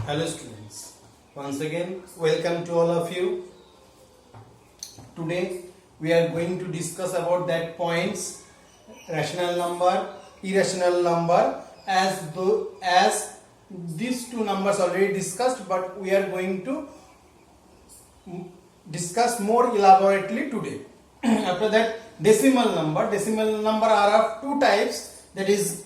Hello students, once again welcome to all of you. Today we are going to discuss about that points rational number, irrational number as these two numbers already discussed, but we are going to discuss more elaborately today. After that, decimal number are of two types, that is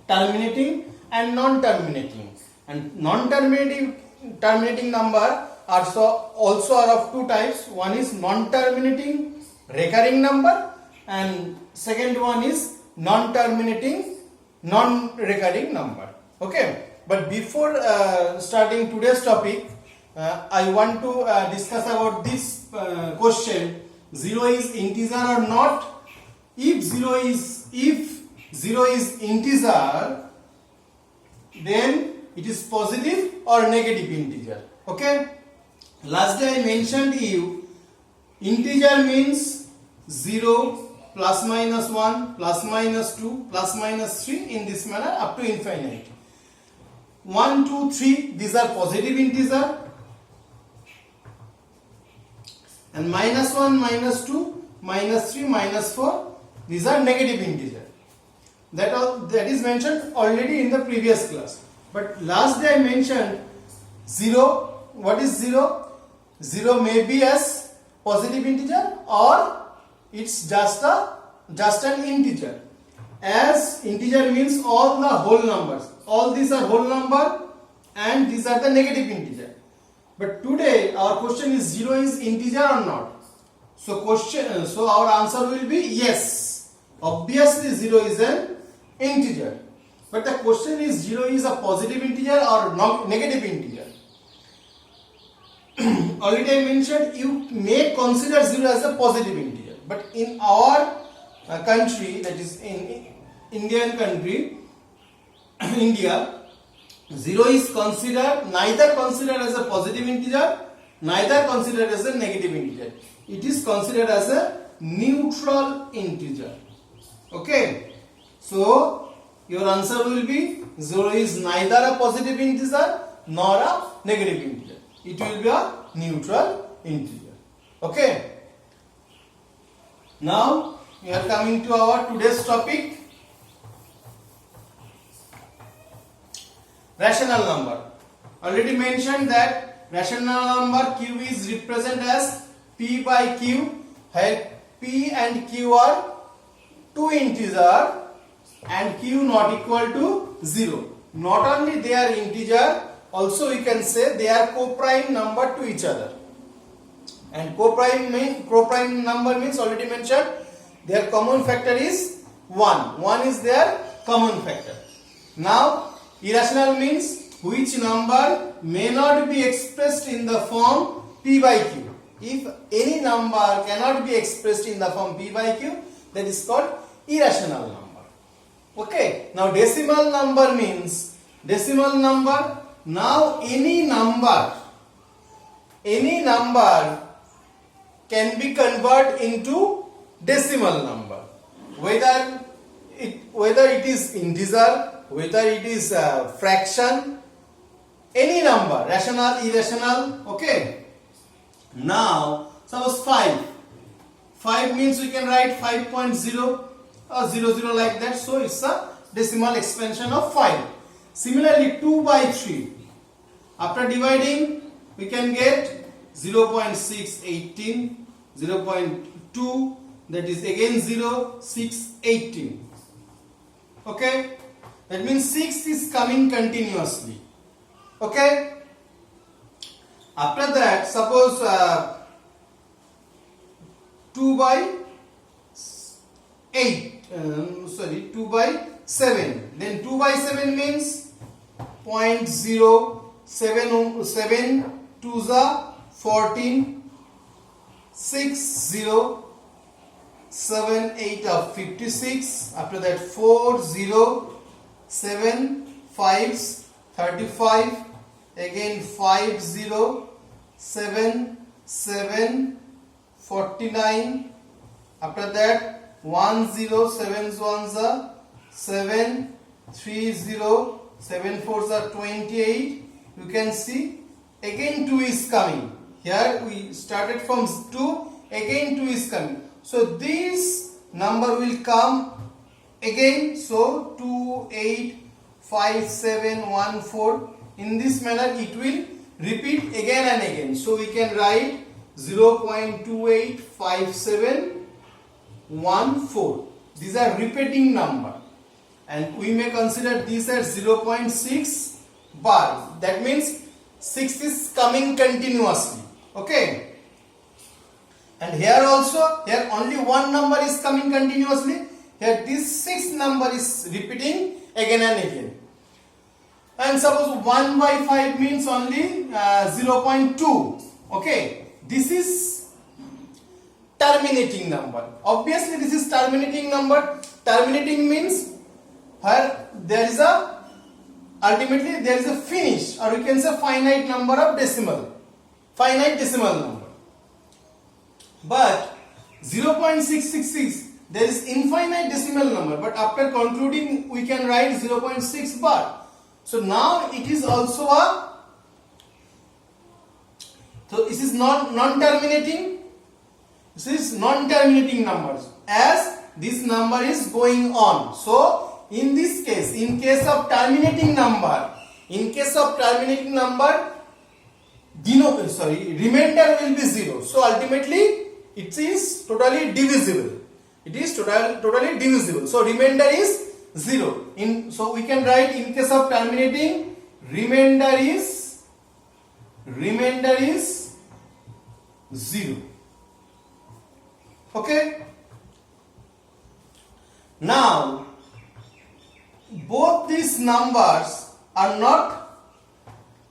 terminating and non-terminating. And non-terminating number also are of two types. One is non-terminating recurring number and second one is non-terminating non-recurring number. Okay, but before starting today's topic, I want to discuss about this question: zero is integer or not? If zero is integer, then it is positive or negative integer. Okay, last day I mentioned you integer means 0, plus minus 1, plus minus 2, plus minus 3, in this manner up to infinite. 1, 2, 3, these are positive integer, and minus 1, minus 2, minus 3, minus 4, these are negative integer. That is mentioned already in the previous class. But last day I mentioned 0. What is 0? 0 may be as positive integer or it's just an integer. As integer means all the whole numbers. All these are whole number and these are the negative integer. But today our question is 0 is integer or not? So our answer will be yes. Obviously 0 is an integer. But the question is 0 is a positive integer or negative integer. Already I mentioned you may consider 0 as a positive integer. But in our country, that is in Indian country, India, 0 is neither considered as a positive integer, neither considered as a negative integer. It is considered as a neutral integer. Okay. So your answer will be 0 is neither a positive integer nor a negative integer. It will be a neutral integer. Okay. Now we are coming to our today's topic, rational number. Already mentioned that rational number q is represented as p by q, where p and q are two integer and q not equal to 0. Not only they are integer, also we can say they are co-prime number to each other. And co-prime number means, already mentioned, their common factor is 1. 1 is their common factor. Now irrational means which number may not be expressed in the form p by q. If any number cannot be expressed in the form p by q, that is called irrational number. Okay, now decimal number means now any number can be converted into decimal number, whether it is integer, whether it is fraction, any number, rational, irrational. Okay, now suppose 5 means we can write 5.0 or 00 like that, so it's a decimal expansion of 5. Similarly 2 by 3, after dividing we can get 0.618, 0.2, that is again 0.618. Okay, that means 6 is coming continuously. Okay, after that suppose 2 by 7, then 2 by 7 means 0.077 2 are 14, 6 0 7 8 are 56. After that 4 0 7 5 35, again 5 0 7 7 49. After that 1 0 7 1s are 7 3 0 7 4s are 28, you can see again 2 is coming. Here we started from 2, again 2 is coming. So this number will come again. So 2, 8, 5, 7, 1, 4. In this manner it will repeat again and again. So we can write 0.285714. These are repeating number, and we may consider this as 0.6 bar. That means 6 is coming continuously. Okay. And here also, here only one number is coming continuously. Here this 6th number is repeating again and again. And suppose 1 by 5 means only 0.2. Okay. This is terminating number. Obviously this is terminating number. Terminating means here there is a ultimately there is a finish, or we can say finite number of decimal. Finite decimal number. But 0.666, there is infinite decimal number, but after concluding we can write 0.6 bar. So now it is also a, so this is non-terminating. This is non-terminating numbers, as this number is going on. So in this case, in case of terminating number, remainder will be 0. So ultimately it is totally divisible. It is totally divisible. So remainder is 0. So we can write, in case of terminating, remainder is 0. Okay. Now both these numbers are not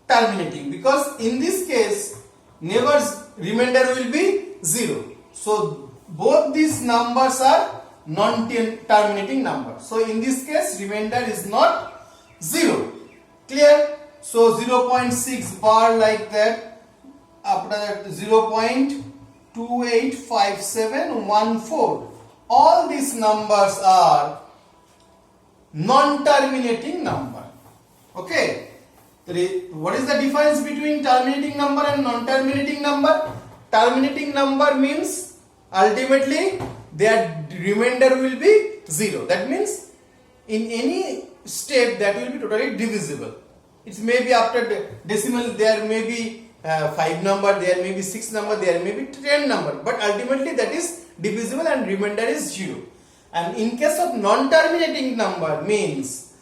terminating, because in this case never remainder will be 0. So both these numbers are non-terminating numbers. So in this case remainder is not 0. Clear? So 0.6 bar like that. After that 0.285714. All these numbers are non-terminating number. Okay. What is the difference between terminating number and non-terminating number? Terminating number means ultimately their remainder will be 0. That means in any step that will be totally divisible. It may be after decimal, there may be 5 number, there may be 6 number, there may be 10 number, but ultimately that is divisible and remainder is 0. And in case of non-terminating number means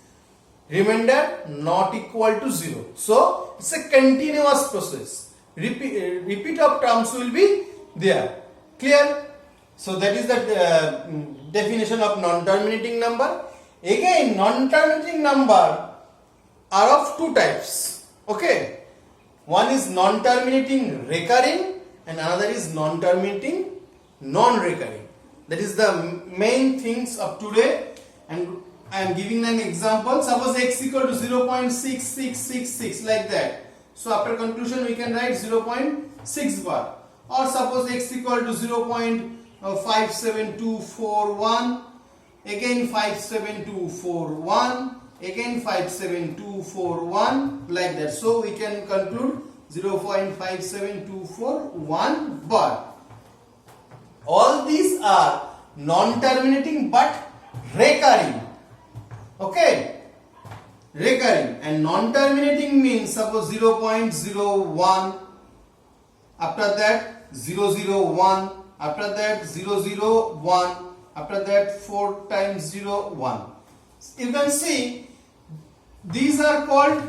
remainder not equal to 0. So it's a continuous process. Repeat of terms will be there. Clear? So that is the definition of non-terminating number. Again, non-terminating number are of two types. Okay. One is non-terminating recurring and another is non-terminating non-recurring. That is the main things of today, and I am giving an example. Suppose x equal to 0.6666 like that. So after conclusion we can write 0.6 bar. Or suppose x equal to 0.57241, again 57241, again 57241 like that. So we can conclude 0.57241 bar. All these are non-terminating but recurring. Okay, recurring. And non-terminating means suppose 0.01, after that 001, after that 001, after that 4 times 0 1. You can see these are called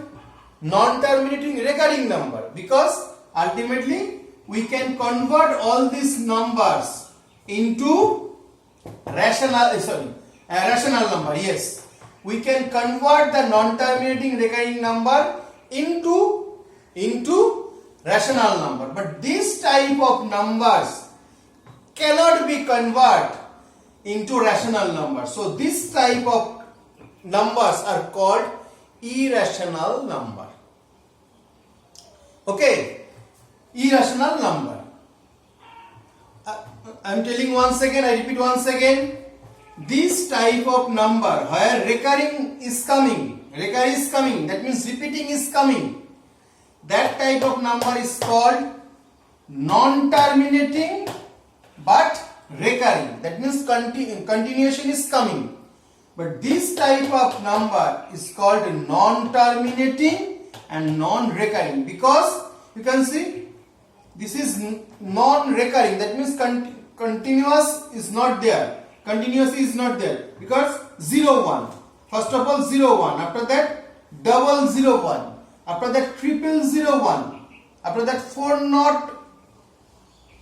non-terminating recurring number, because ultimately we can convert all these numbers into rational number. Yes, we can convert the non-terminating recurring number into rational number, but this type of numbers cannot be converted into rational number. So this type of numbers are called irrational number. Okay, irrational number. I am telling once again, I repeat once again, this type of number where recurring is coming, that means repeating is coming. that type of number is called non-terminating but recurring. That means continuation is coming. But this type of number is called non-terminating and non-recurring, because you can see this is non-recurring. That means continuous is not there. Continuous is not there because 0 1. First of all 0 1. After that double 0 1. After that triple 0 1. After that 4 not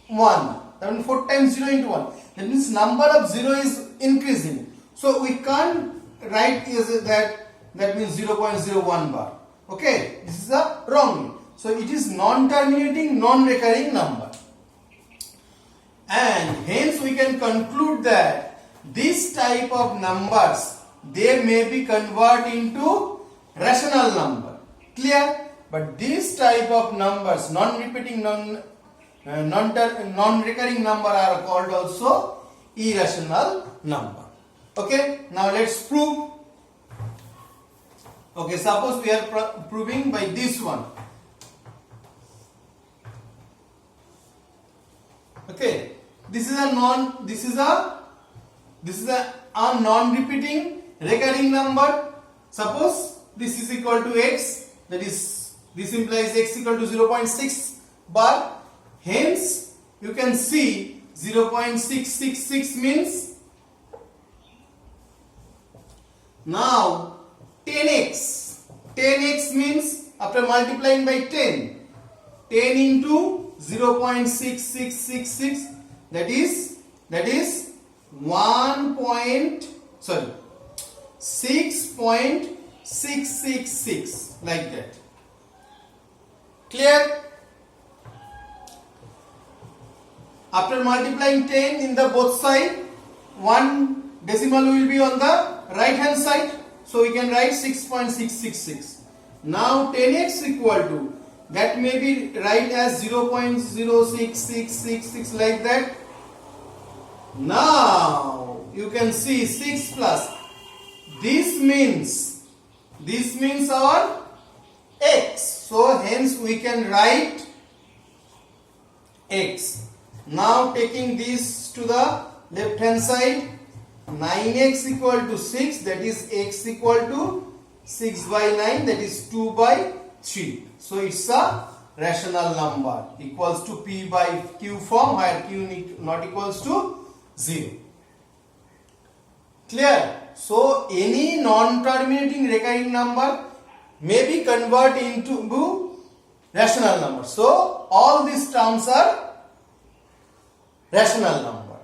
1. That means 4 times 0 into 1. That means number of 0 is increasing. So we can't write is that means 0.01 bar. Okay, this is a wrong. So it is non-terminating, non-recurring number. And hence we can conclude that this type of numbers, they may be converted into rational number. Clear? But this type of numbers, non-repeating, non-recurring number are called also irrational number. Okay, now let's prove. Okay, suppose we are proving by this one. Okay, this is a non-repeating recurring number. Suppose this is equal to x, that is, this implies x equal to 0.6 bar. Hence, you can see 0.666 means now 10x. 10x means after multiplying by 10, 10 into 0.6666, that is 6.666, like that. Clear? After multiplying 10 in the both side, one decimal will be on the right hand side. So we can write 6.666. Now 10x equal to, that may be write as 0.06666, like that. Now you can see 6 plus. This means our x. So hence we can write x. Now taking this to the left hand side, 9x equal to 6, that is x equal to 6 by 9, that is 2 by 3. So it's a rational number equals to p by q form, where q not equals to 0. Clear? So any non-terminating recurring number may be converted into rational number. So all these terms are rational number.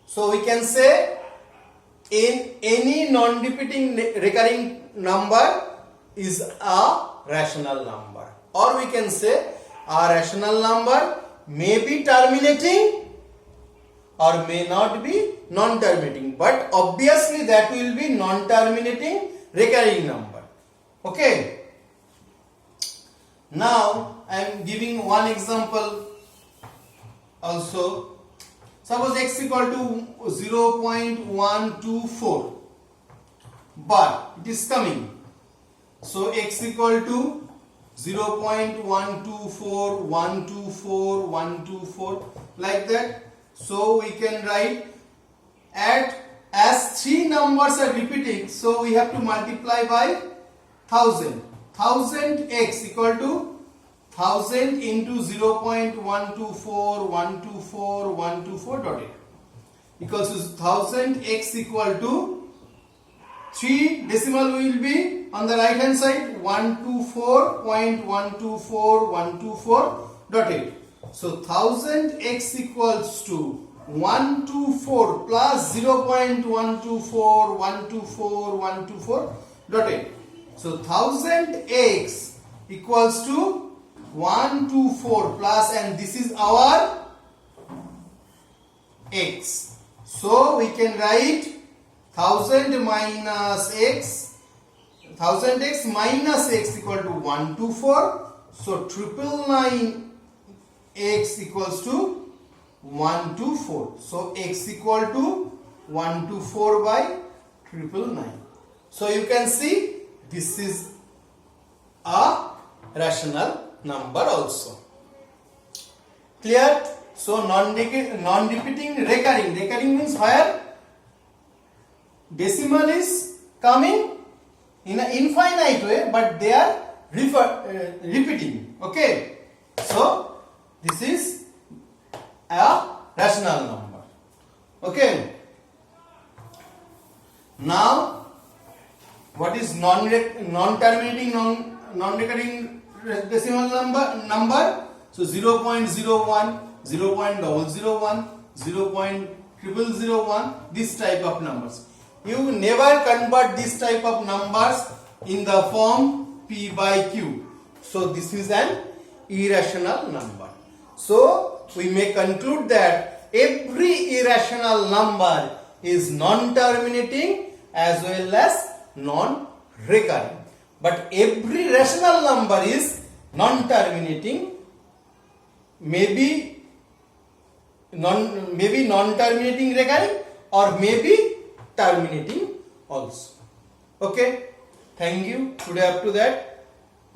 So we can say in any non-repeating recurring number is a rational number, or we can say a rational number may be terminating or may not be non-terminating, but obviously that will be non-terminating recurring number. Okay, now I am giving one example also. Suppose x equal to 0.124, but it is coming. So x equal to 0.124, like that. So we can write as 3 numbers are repeating, so we have to multiply by 1000. 1000x equal to 1000 into 0.124 equals to 1000x equal to 3 decimal will be on the right hand side, 124.124. So 1000x equals to 124 plus 0.124. So 1000x equals to 124 plus, and this is our x. So we can write 1000 minus x, 1000x minus x equal to 124. So 999x equals to 124. So x equal to 124 by 999. So you can see this is a rational number also. Clear? So non-repeating recurring. Recurring means where decimal is coming in an infinite way, but they are repeating. Okay. So this is a rational number. Okay. Now, what is non-terminating, non-recurring decimal number? So 0.01, 0.001, 0.0001, this type of numbers. You never convert this type of numbers in the form P by Q. So this is an irrational number. So we may conclude that every irrational number is non-terminating as well as non-recurring. But every rational number is non-terminating, maybe non-terminating recurring, or maybe terminating also. Okay. Thank you. Today up to that.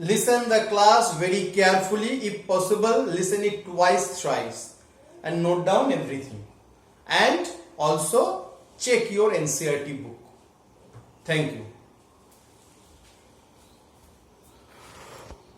Listen the class very carefully. If possible, listen it twice, thrice, and note down everything. And also check your NCERT book. Thank you.